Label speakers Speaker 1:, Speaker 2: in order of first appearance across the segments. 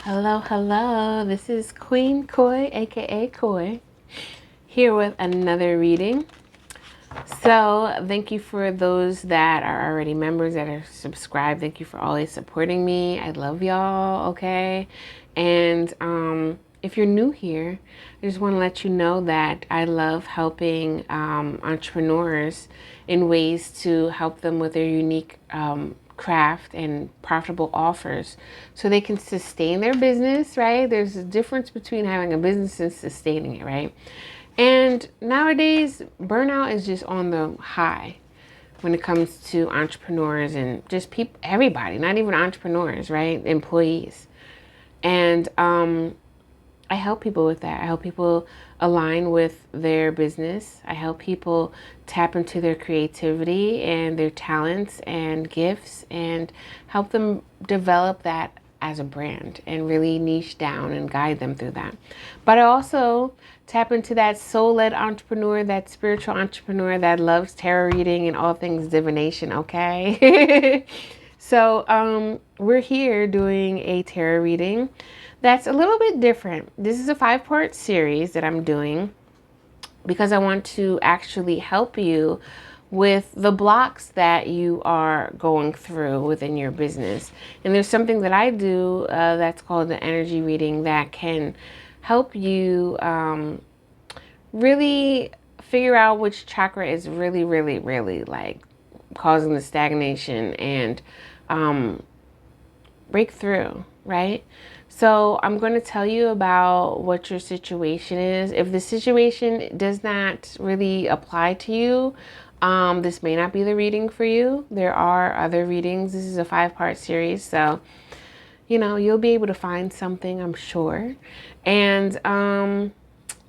Speaker 1: Hello, hello. This is Queen Koi, aka Koi, here with another reading. So, thank you for those that are already members that are subscribed. Thank you for always supporting me. I love y'all, okay? And if you're new here, I just want to let you know that I love helping entrepreneurs in ways to help them with their unique craft and profitable offers so they can sustain their business, right? There's a difference between having a business and sustaining it, right? And nowadays, burnout is just on the high when it comes to entrepreneurs and just people, everybody, not even entrepreneurs, right? Employees. And I help people with that. I help people align with their business. I help people tap into their creativity and their talents and gifts and help them develop that as a brand and really niche down and guide them through that. But I also tap into that soul-led entrepreneur, that spiritual entrepreneur that loves tarot reading and all things divination, okay? So we're here doing a tarot reading that's a little bit different. This is a 5-part series that I'm doing because I want to actually help you with the blocks that you are going through within your business. And there's something that I do that's called the energy reading that can help you really figure out which chakra is really, really, really like causing the stagnation and break through, right? So I'm going to tell you about what your situation is. If the situation does not really apply to you, this may not be the reading for you. There are other readings. This is a 5-part series, so you'll be able to find something, I'm sure. And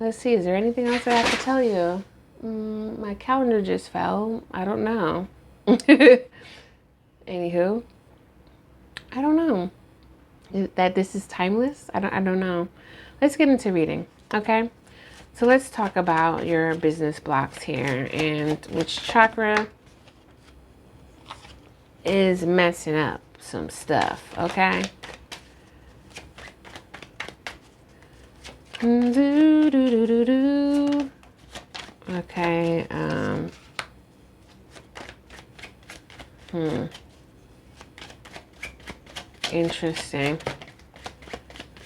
Speaker 1: let's see, is there anything else that I have to tell you? My calendar just fell. I don't know. Anywho, I don't know. That this is timeless? I don't know. Let's get into reading, okay? So let's talk about your business blocks here and which chakra is messing up some stuff, okay? Okay, interesting.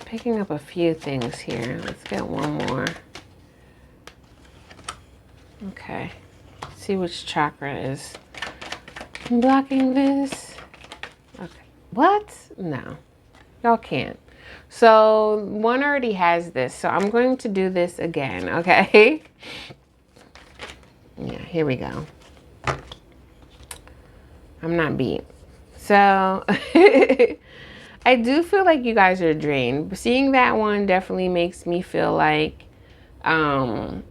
Speaker 1: Picking up a few things here. Let's get one more. Okay. See which chakra is blocking this. Okay. What? No. Y'all can't. So one already has this. So I'm going to do this again. Okay. Yeah, here we go. I'm not beat. So I do feel like you guys are drained. Seeing that one definitely makes me feel like, I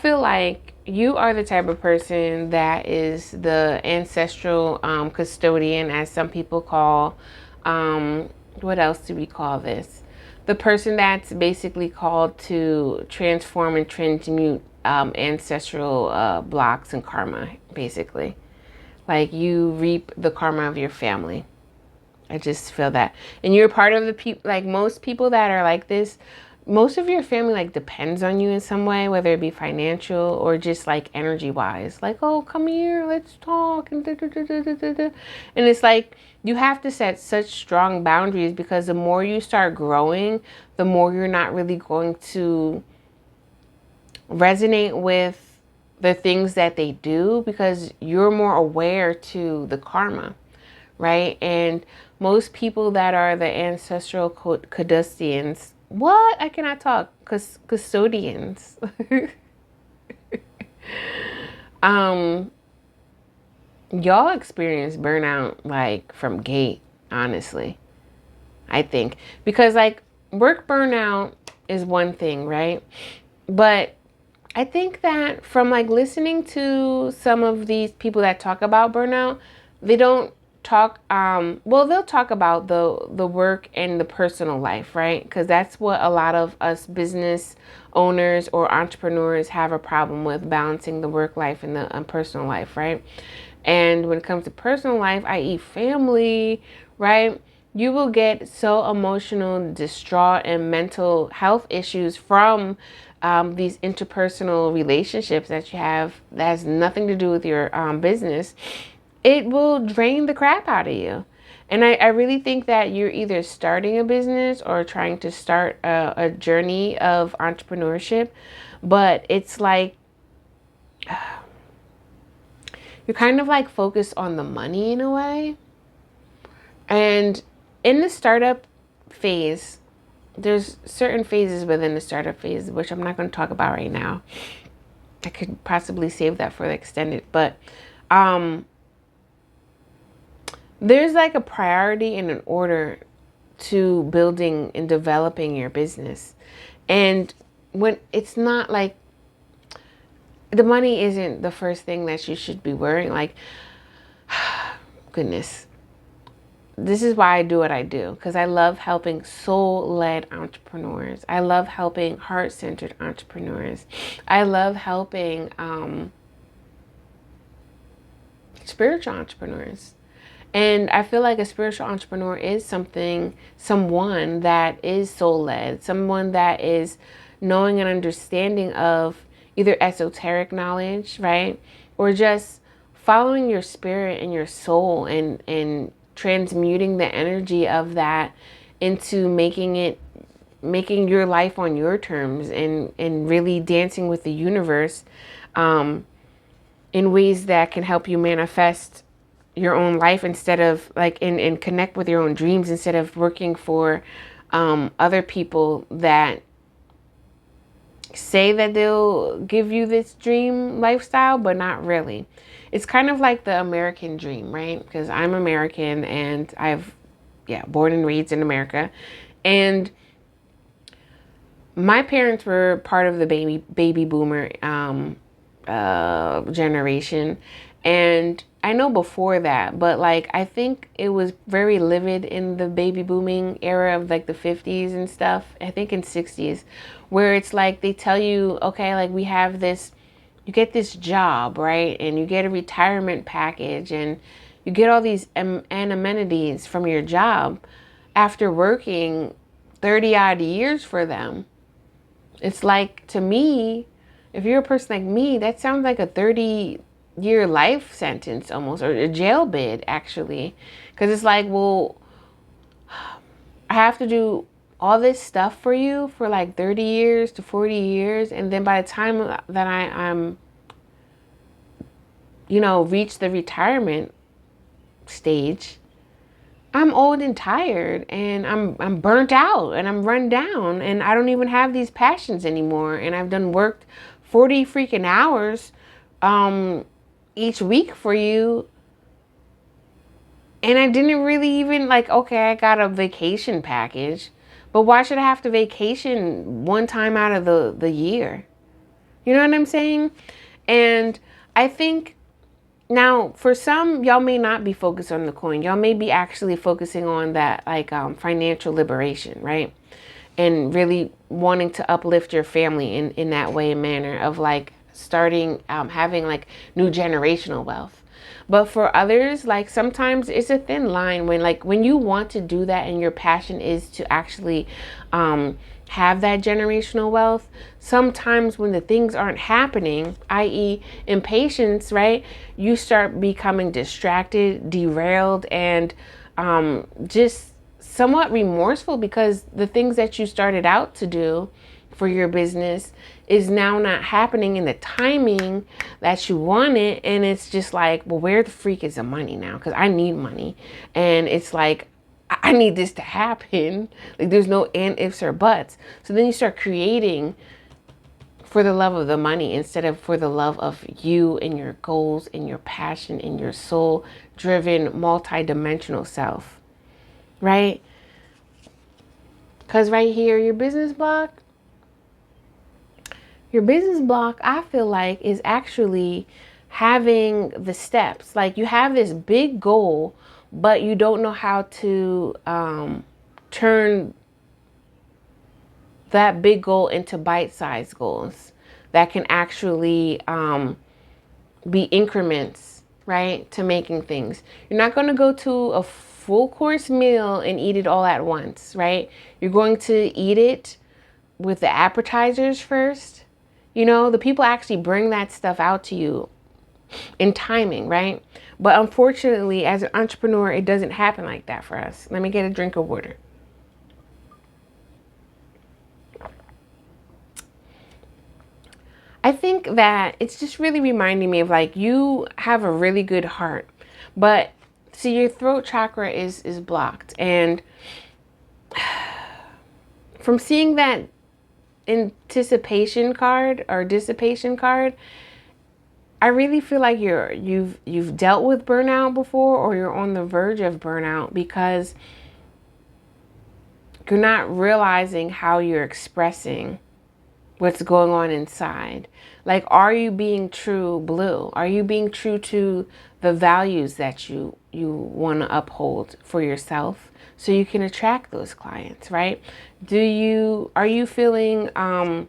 Speaker 1: feel like you are the type of person that is the ancestral custodian, as some people call, what else do we call this? The person that's basically called to transform and transmute ancestral blocks and karma, basically. Like you reap the karma of your family. I just feel that. And you're part of the people, like most people that are like this, most of your family like depends on you in some way, whether it be financial or just like energy wise. Like, oh, come here, let's talk. And it's like you have to set such strong boundaries because the more you start growing, the more you're not really going to resonate with the things that they do because you're more aware to the karma, right? And most people that are the ancestral custodians, what? I cannot talk. Custodians. Y'all experience burnout like from gate, honestly. I think because like work burnout is one thing, right? But I think that from like listening to some of these people that talk about burnout, they don't talk well, they'll talk about the work and the personal life, right? Because that's what a lot of us business owners or entrepreneurs have a problem with, balancing the work life and the personal life, right? And when it comes to personal life, i.e. family, right? you will get so emotional, distraught, and mental health issues from these interpersonal relationships that you have that has nothing to do with your business. It will drain the crap out of you. And I really think that you're either starting a business or trying to start a journey of entrepreneurship. But it's like you're kind of like focused on the money in a way. And in the startup phase, there's certain phases within the startup phase, which I'm not going to talk about right now. I could possibly save that for the extended, but there's like a priority and an order to building and developing your business. And when it's not like the money isn't the first thing that you should be worrying. Like, goodness. This is why I do what I do, because I love helping soul-led entrepreneurs. I love helping heart-centered entrepreneurs. I love helping spiritual entrepreneurs. And I feel like a spiritual entrepreneur is someone that is soul-led, someone that is knowing and understanding of either esoteric knowledge, or just following your spirit and your soul and transmuting the energy of that into making your life on your terms and really dancing with the universe in ways that can help you manifest your own life instead of like and connect with your own dreams instead of working for other people that say that they'll give you this dream lifestyle, but not really. It's kind of like the American dream, right? Because I'm American and born and raised in America. And my parents were part of the baby boomer generation. And I know before that, but like I think it was very livid in the baby booming era of like the 50s and stuff. I think in 60s, where it's like they tell you, okay, like we have this, you get this job, right? And you get a retirement package and you get all these amenities from your job after working 30 odd years for them. It's like, to me, if you're a person like me, that sounds like a 30-year life sentence almost, or a jail bid actually. Because it's like, well, I have to do all this stuff for you for like 30 years to 40 years. And then by the time that I'm, reach the retirement stage, I'm old and tired and I'm burnt out and I'm run down and I don't even have these passions anymore. And I've worked 40 freaking hours each week for you. And I didn't really even okay, I got a vacation package, but why should I have to vacation one time out of the year? You know what I'm saying? And I think now for some, y'all may not be focused on the coin. Y'all may be actually focusing on that financial liberation, right? And really wanting to uplift your family in that way and manner of starting, having new generational wealth. But for others, sometimes it's a thin line when you want to do that and your passion is to actually have that generational wealth. Sometimes when the things aren't happening, i.e. impatience, right? You start becoming distracted, derailed, and just somewhat remorseful because the things that you started out to do for your business is now not happening in the timing that you wanted. And it's just like, well, where the freak is the money now? Because I need money. And it's like, I need this to happen. There's no and, ifs, or buts. So then you start creating for the love of the money instead of for the love of you and your goals and your passion and your soul-driven, multi-dimensional self. Right? Because right here, your business block, I feel like, is actually having the steps. You have this big goal, but you don't know how to turn that big goal into bite-sized goals that can actually be increments, right, to making things. You're not going to go to a full course meal and eat it all at once, right? You're going to eat it with the appetizers first. You know, the people actually bring that stuff out to you in timing, right? But unfortunately, as an entrepreneur, it doesn't happen like that for us. Let me get a drink of water. I think that it's just really reminding me of like, you have a really good heart, but see, your throat chakra is blocked. And from seeing that anticipation card or dissipation card, I really feel like you've dealt with burnout before, or you're on the verge of burnout because you're not realizing how you're expressing what's going on inside. Like, are you being true blue? Are you being true to the values that you want to uphold for yourself so you can attract those clients, right? Are you feeling, are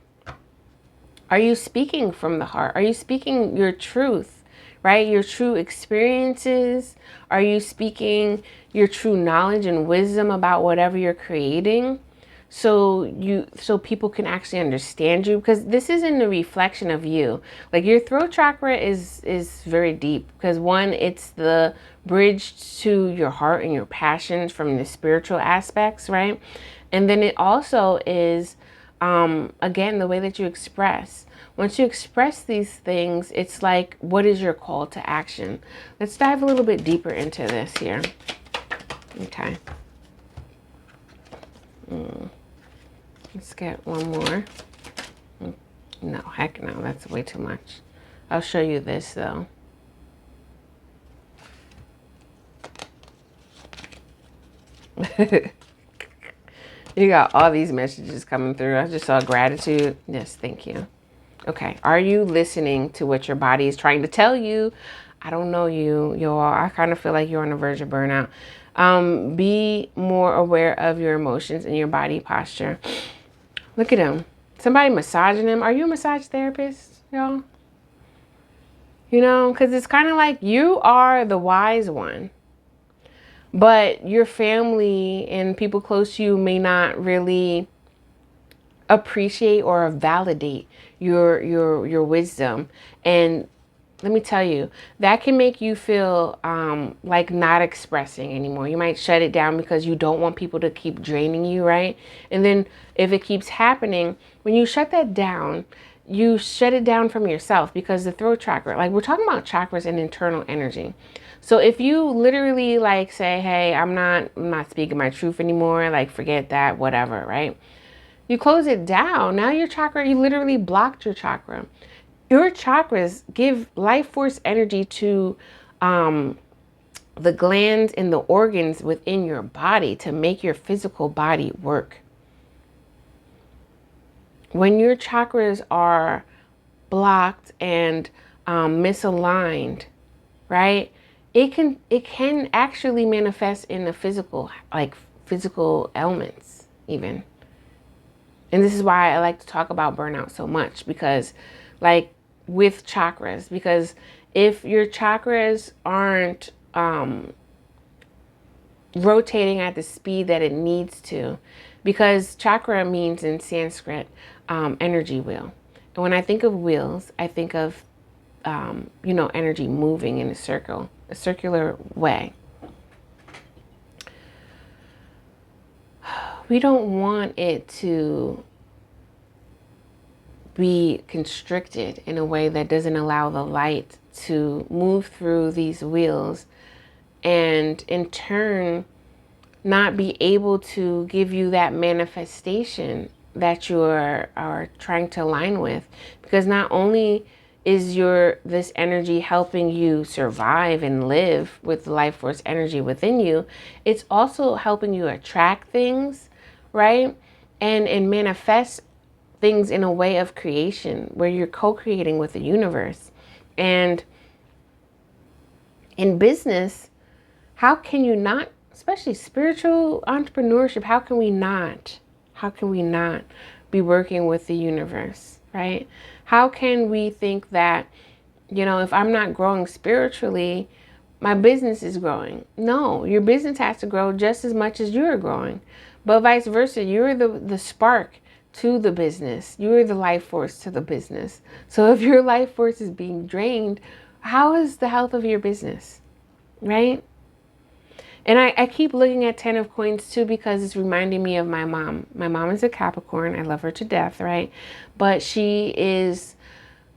Speaker 1: you speaking from the heart? Are you speaking your truth, right? Your true experiences? Are you speaking your true knowledge and wisdom about whatever you're creating? So people can actually understand you, because this isn't a reflection of you. Like, your throat chakra is very deep, because one, it's the bridge to your heart and your passions from the spiritual aspects, right? And then it also is, again, the way that you express. Once you express these things, it's like, what is your call to action? Let's dive a little bit deeper into this here. Okay. Let's get one more. No, heck no, that's way too much. I'll show you this though. You got all these messages coming through. I just saw gratitude. Yes, thank you. Okay, are you listening to what your body is trying to tell you? I don't know you, y'all. I kind of feel like you're on the verge of burnout. Be more aware of your emotions and your body posture. Look at him. Somebody massaging him. Are you a massage therapist, y'all? You know, because it's kind of like you are the wise one, but your family and people close to you may not really appreciate or validate your wisdom. And let me tell you, that can make you feel like not expressing anymore. You might shut it down because you don't want people to keep draining you, right? And then if it keeps happening, when you shut that down, you shut it down from yourself, because the throat chakra, like, we're talking about chakras and internal energy. So if you literally like say, hey, I'm not speaking my truth anymore, like, forget that, whatever, right? You close it down. Now your chakra, you literally blocked your chakra. Your chakras give life force energy to the glands and the organs within your body to make your physical body work. When your chakras are blocked and misaligned, right? It can actually manifest in the physical, like physical ailments even. And this is why I like to talk about burnout so much, because like with chakras, because if your chakras aren't rotating at the speed that it needs to, because chakra means in Sanskrit energy wheel. And when I think of wheels, I think of energy moving in a circular way. We don't want it to be constricted in a way that doesn't allow the light to move through these wheels, and in turn not be able to give you that manifestation that you are trying to align with. Because not only is this energy helping you survive and live with the life force energy within you, it's also helping you attract things, right? And manifest things in a way of creation where you're co-creating with the universe. And in business, how can you not, especially spiritual entrepreneurship, how can we not be working with the universe, right? How can we think that, if I'm not growing spiritually, my business is growing. No, your business has to grow just as much as you're growing. But vice versa, you're the spark to the business. You're the life force to the business. So if your life force is being drained, how is the health of your business? Right? And I keep looking at 10 of coins too, because it's reminding me of my mom. My mom is a Capricorn. I love her to death, right? But she is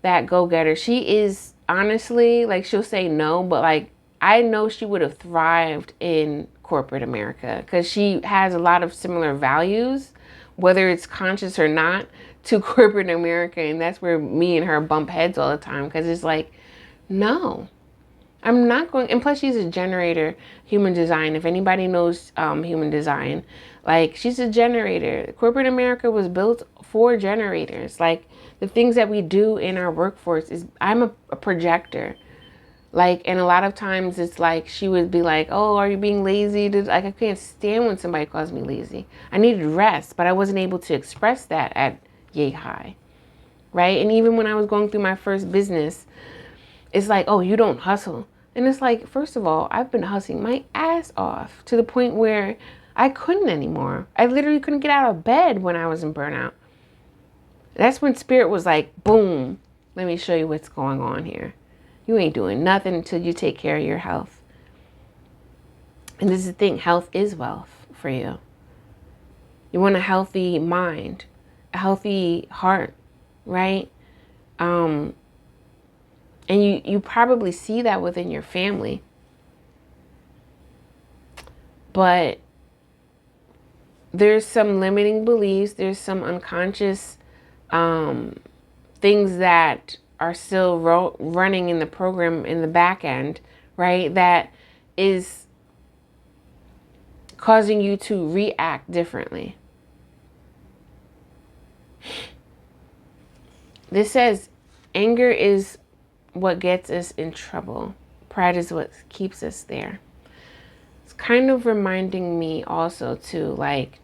Speaker 1: that go-getter. She is honestly, like, she'll say no, but like, I know she would have thrived in corporate America because she has a lot of similar values, whether it's conscious or not, to corporate America. And that's where me and her bump heads all the time, because it's like, no, I'm not going. And plus, she's a generator, human design. If anybody knows human design, like, she's a generator. Corporate America was built for generators. Like, the things that we do in our workforce is, I'm a projector. Like, and a lot of times it's like, she would be like, oh, are you being lazy? Like, I can't stand when somebody calls me lazy. I needed rest, but I wasn't able to express that at yay high. Right? And even when I was going through my first business, it's like, oh, you don't hustle. And it's like, first of all, I've been hustling my ass off to the point where I couldn't anymore. I literally couldn't get out of bed when I was in burnout. That's when spirit was like, boom, let me show you what's going on here. You ain't doing nothing until you take care of your health. And this is the thing, health is wealth for you. You want a healthy mind, a healthy heart, right? And you probably see that within your family. But there's some limiting beliefs. There's some unconscious things that are still running in the program in the back end, right? That is causing you to react differently. This says anger is what gets us in trouble. Pride is what keeps us there. It's kind of reminding me also too, like,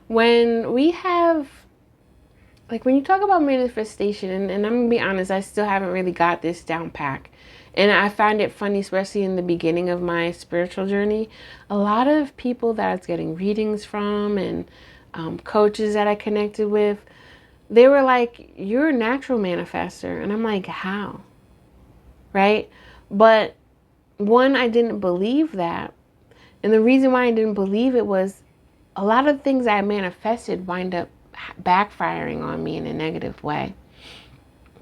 Speaker 1: when we have, like, when you talk about manifestation, and I'm gonna be honest, I still haven't really got this down pack. And I find it funny, especially in the beginning of my spiritual journey, a lot of people that I was getting readings from and coaches that I connected with, they were like, you're a natural manifester. And I'm like, how? Right? But one, I didn't believe that. And the reason why I didn't believe it was a lot of things I manifested wind up backfiring on me in a negative way.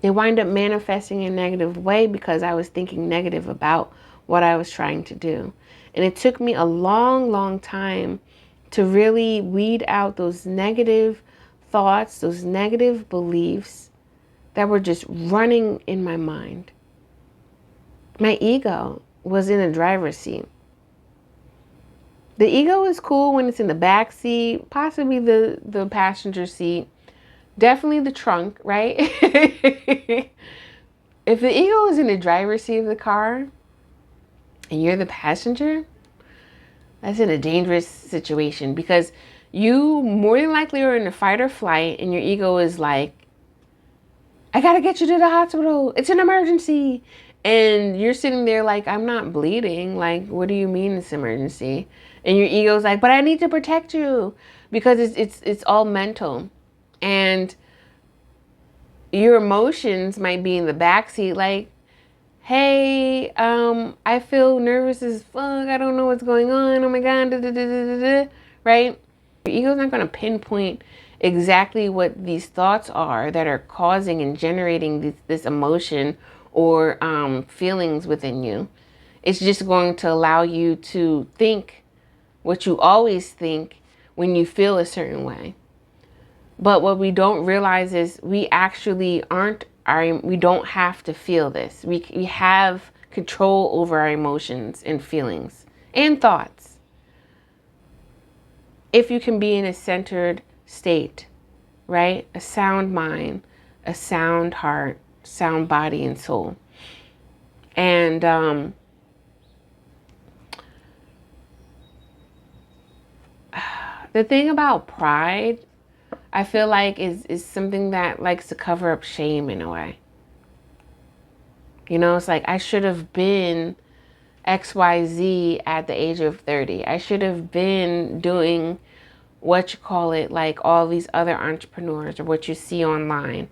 Speaker 1: They wind up manifesting in a negative way because I was thinking negative about what I was trying to do. And it took me a long, long time to really weed out those negative thoughts, those negative beliefs that were just running in my mind. My ego was in the driver's seat. The ego is cool when it's in the back seat, possibly the passenger seat, definitely the trunk, right? If the ego is in the driver's seat of the car and you're the passenger, that's in a dangerous situation, because you more than likely are in a fight or flight and your ego is like, I gotta get you to the hospital. It's an emergency. And you're sitting there like, I'm not bleeding. Like, what do you mean it's emergency? And your ego's like, but I need to protect you, because it's all mental. And your emotions might be in the backseat, like, hey, I feel nervous as fuck. I don't know what's going on. Oh my God, da, da, da, da, da, da. Right? Your ego's not going to pinpoint exactly what these thoughts are that are causing and generating this emotion or feelings within you. It's just going to allow you to think what you always think when you feel a certain way. But what we don't realize is we actually we don't have to feel this. We have control over our emotions and feelings and thoughts if you can be in a centered state, right? A sound mind, a sound heart, sound body and soul. And the thing about pride, I feel like is something that likes to cover up shame in a way. You know, it's like, I should have been XYZ at the age of 30. I should have been doing what you call it, like all these other entrepreneurs or what you see online.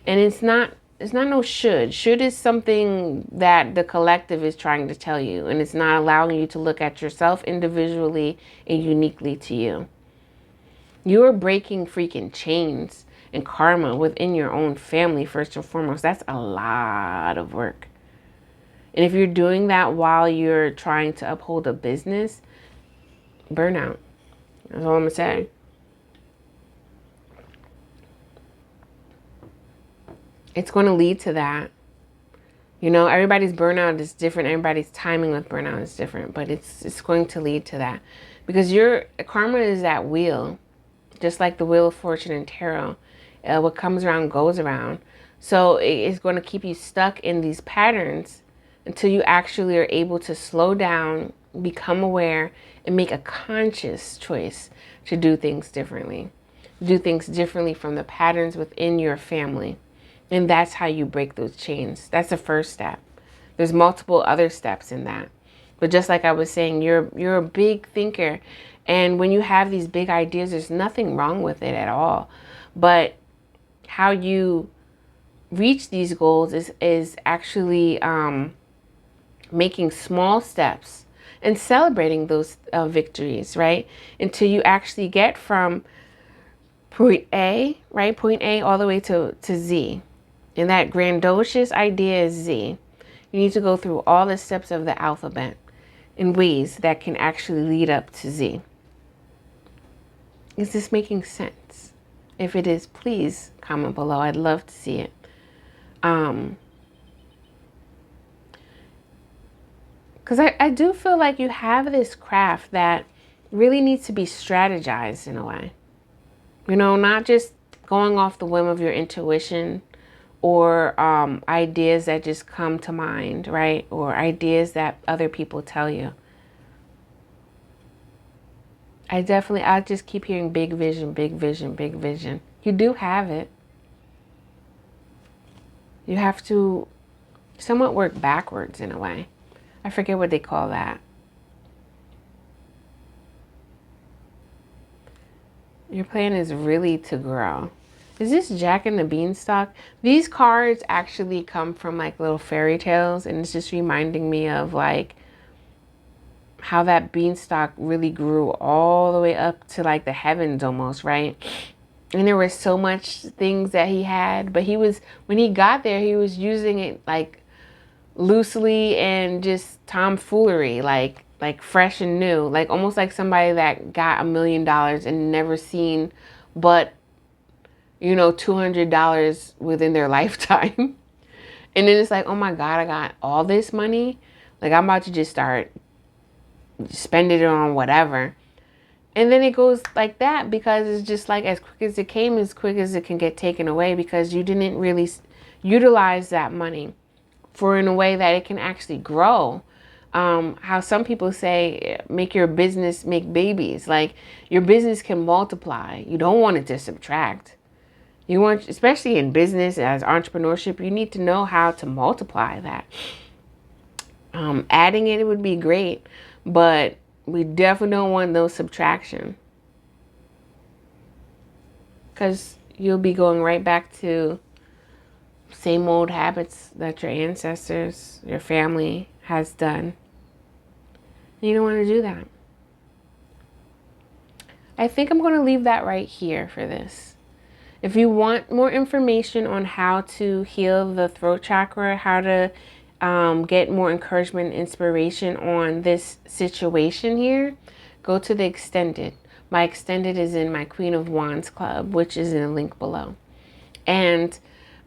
Speaker 1: And it's not no should. Should is something that the collective is trying to tell you, and it's not allowing you to look at yourself individually and uniquely to you. You are breaking freaking chains and karma within your own family, first and foremost. That's a lot of work. And if you're doing that while you're trying to uphold a business, burnout. That's all I'm going to say. It's going to lead to that. You know, everybody's burnout is different. Everybody's timing with burnout is different. But it's going to lead to that. Because your karma is that wheel. Just like the Wheel of Fortune and Tarot. What comes around goes around. So it's going to keep you stuck in these patterns until you actually are able to slow down, become aware, and make a conscious choice to do things differently. Do things differently from the patterns within your family. And that's how you break those chains. That's the first step. There's multiple other steps in that. But just like I was saying, you're a big thinker. And when you have these big ideas, there's nothing wrong with it at all. But how you reach these goals is actually making small steps and celebrating those victories, right? Until you actually get from point A, right? Point A all the way to Z. And that grandiose idea is Z. You need to go through all the steps of the alphabet in ways that can actually lead up to Z. Is this making sense? If it is, please comment below. I'd love to see it. Because I do feel like you have this craft that really needs to be strategized in a way. You know, not just going off the whim of your intuition or ideas that just come to mind, right? Or ideas that other people tell you. I just keep hearing big vision, big vision, big vision. You do have it. You have to somewhat work backwards in a way. I forget what they call that. Your plan is really to grow. Is this Jack and the Beanstalk? These cards actually come from like little fairy tales, and it's just reminding me of like how that beanstalk really grew all the way up to like the heavens almost, right? And there was so much things that he had, but when he got there, he was using it like loosely and just tomfoolery, like fresh and new, like almost like somebody that got $1 million and never seen but, you know, $200 within their lifetime. And then it's like, oh my God, I got all this money. Like I'm about to just start spending it on whatever. And then it goes like that because it's just like as quick as it came, as quick as it can get taken away because you didn't really utilize that money for in a way that it can actually grow. How some people say, make your business make babies. Like your business can multiply. You don't want it to subtract. You want, especially in business as entrepreneurship, you need to know how to multiply that. Adding it would be great, but we definitely don't want no subtraction. Because you'll be going right back to same old habits that your ancestors, your family has done. And you don't want to do that. I think I'm going to leave that right here for this. If you want more information on how to heal the throat chakra, how to get more encouragement and inspiration on this situation here, go to the extended. My extended is in my Queen of Wands club, which is in the link below. And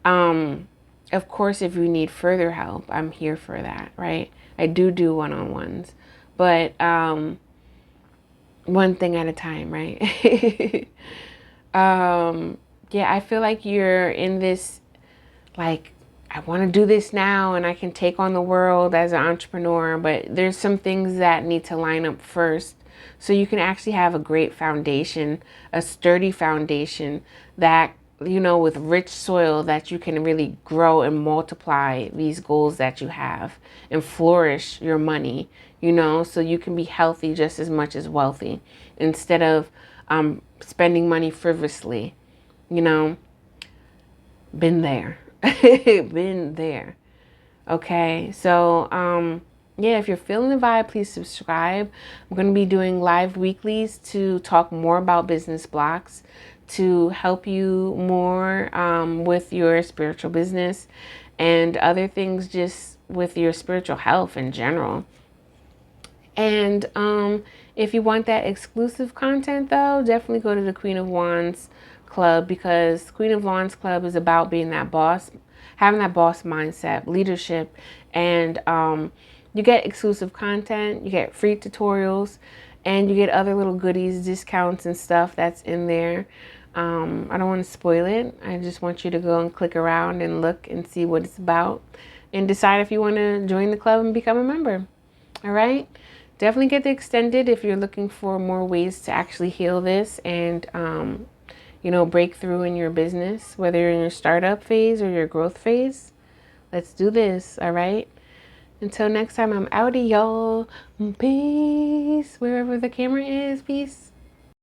Speaker 1: of course, if you need further help, I'm here for that, right? I do one-on-ones, but one thing at a time, right? Yeah, I feel like you're in this, like, I want to do this now and I can take on the world as an entrepreneur, but there's some things that need to line up first so you can actually have a great foundation, a sturdy foundation that you know, with rich soil that you can really grow and multiply these goals that you have and flourish your money, you know, so you can be healthy just as much as wealthy instead of spending money frivolously, you know. Been there. Been there. Okay, so yeah, if you're feeling the vibe, please subscribe. I'm going to be doing live weeklies to talk more about business blocks, to help you more with your spiritual business and other things, just with your spiritual health in general. And if you want that exclusive content, though, definitely go to the Queen of Wands Club, because Queen of Wands Club is about being that boss, having that boss mindset, leadership, and you get exclusive content, you get free tutorials, and you get other little goodies, discounts and stuff that's in there. I don't want to spoil it. I just want you to go and click around and look and see what it's about and decide if you want to join the club and become a member. All right. Definitely get the extended if you're looking for more ways to actually heal this and, you know, break through in your business, whether you're in your startup phase or your growth phase. Let's do this. All right. Until next time, I'm outie, y'all. Peace. Wherever the camera is. Peace.